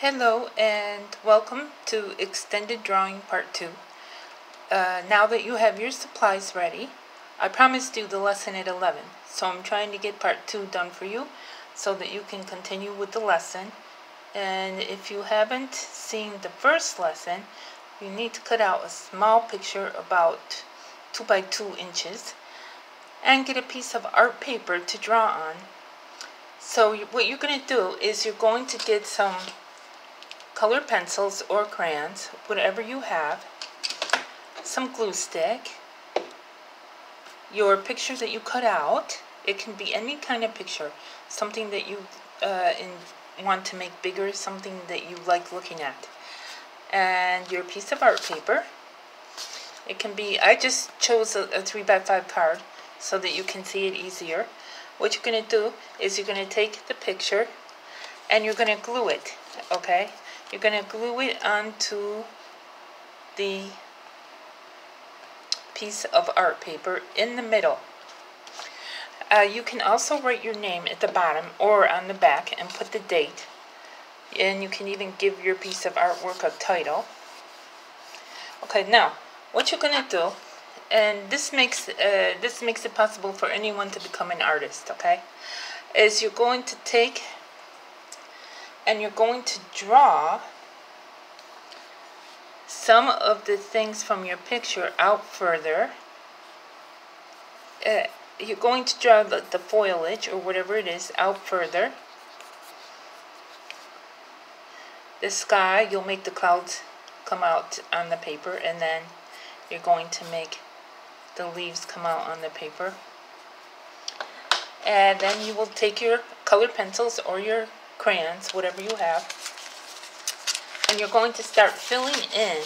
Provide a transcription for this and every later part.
Hello and welcome to Extended Drawing Part 2. Now that you have your supplies ready, I promised you the lesson at 11, so I'm trying to get Part 2 done for you so that you can continue with the lesson. And if you haven't seen the first lesson, you need to cut out a small picture about 2 by 2 inches and get a piece of art paper to draw on. So what you're going to do is you're going to get some colored pencils or crayons, whatever you have, some glue stick, your picture that you cut out. It can be any kind of picture, something that you want to make bigger, something that you like looking at, and your piece of art paper. It can be, I just chose a 3 by 5 card so that you can see it easier. What you're going to do is you're going to take the picture and you're going to glue it, okay? You're going to glue it onto the piece of art paper in the middle. You can also write your name at the bottom or on the back and put the date. And you can even give your piece of artwork a title. Okay, now what you're going to do, and this makes it possible for anyone to become an artist, okay, is you're going to take and you're going to draw some of the things from your picture out further. You're going to draw the foliage or whatever it is out further. The sky, you'll make the clouds come out on the paper, and then you're going to make the leaves come out on the paper. And then you will take your colored pencils or your crayons, whatever you have, and you're going to start filling in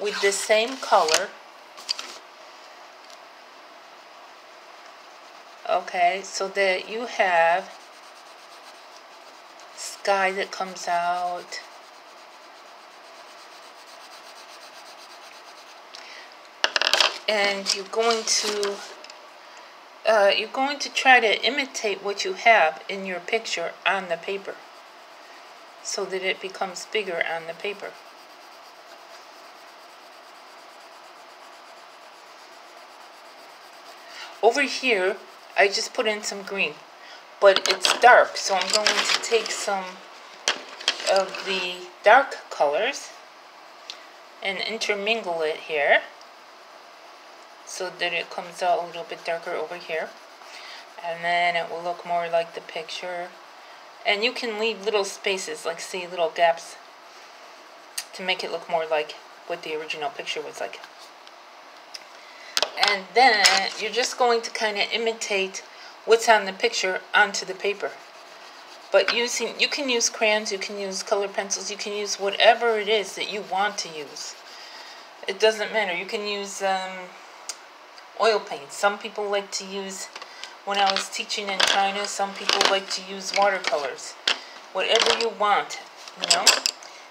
with the same color. Okay, so that you have sky that comes out. And you're going to try to imitate what you have in your picture on the paper, so that it becomes bigger on the paper. Over here, I just put in some green, but it's dark, so I'm going to take some of the dark colors and intermingle it here, so that it comes out a little bit darker over here, and then it will look more like the picture. And you can leave little spaces, like see little gaps, to make it look more like what the original picture was like. And then you're just going to kind of imitate what's on the picture onto the paper. But you can use crayons, you can use colored pencils, you can use whatever it is that you want to use. It doesn't matter. You can use oil paint. Some people like to use, when I was teaching in China, some people like to use watercolors. Whatever you want,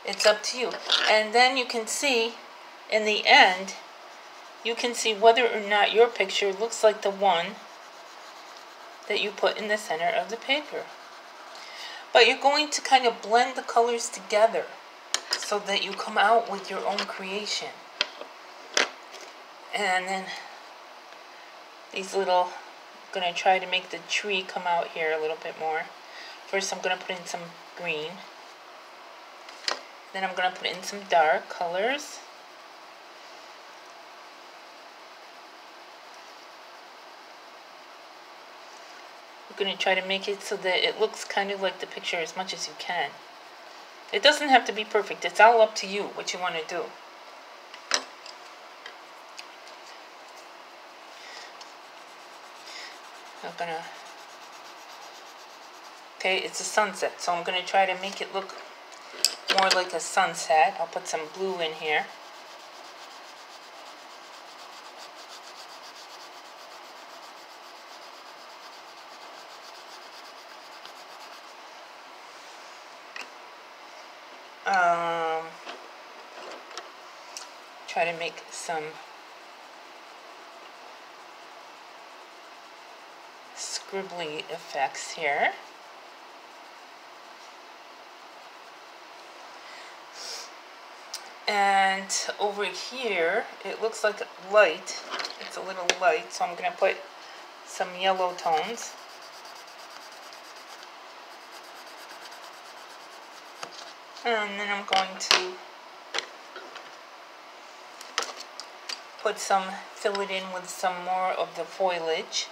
it's up to you. And then you can see, in the end, you can see whether or not your picture looks like the one that you put in the center of the paper. But you're going to kind of blend the colors together so that you come out with your own creation. And then these little, I'm going to try to make the tree come out here a little bit more. First I'm going to put in some green. Then I'm going to put in some dark colors. You're going to try to make it so that it looks kind of like the picture as much as you can. It doesn't have to be perfect. It's all up to you what you want to do. Okay, it's a sunset, so I'm going to try to make it look more like a sunset. I'll put some blue in here. Try to make some scribbly effects here. And over here, it looks like light. It's a little light, so I'm going to put some yellow tones. And then I'm going to fill it in with some more of the foliage.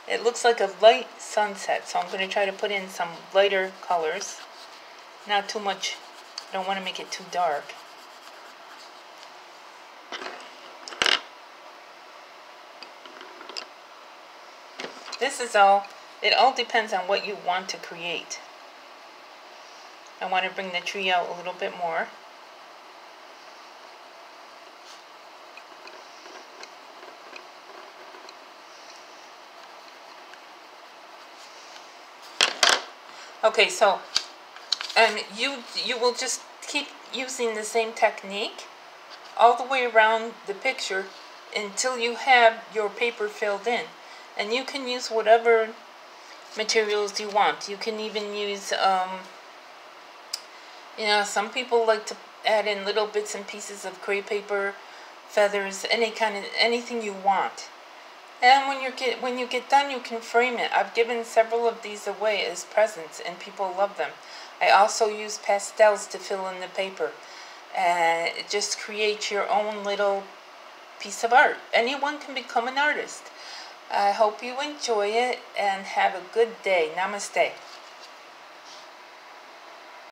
It looks like a light sunset, so I'm going to try to put in some lighter colors. Not too much, I don't want to make it too dark. This is all, it all depends on what you want to create. I want to bring the tree out a little bit more. Okay, so you will just keep using the same technique all the way around the picture until you have your paper filled in. And you can use whatever materials you want. You can even use, some people like to add in little bits and pieces of crepe paper, feathers, anything you want. And when you get done, you can frame it. I've given several of these away as presents, and people love them. I also use pastels to fill in the paper. And just create your own little piece of art. Anyone can become an artist. I hope you enjoy it and have a good day. Namaste.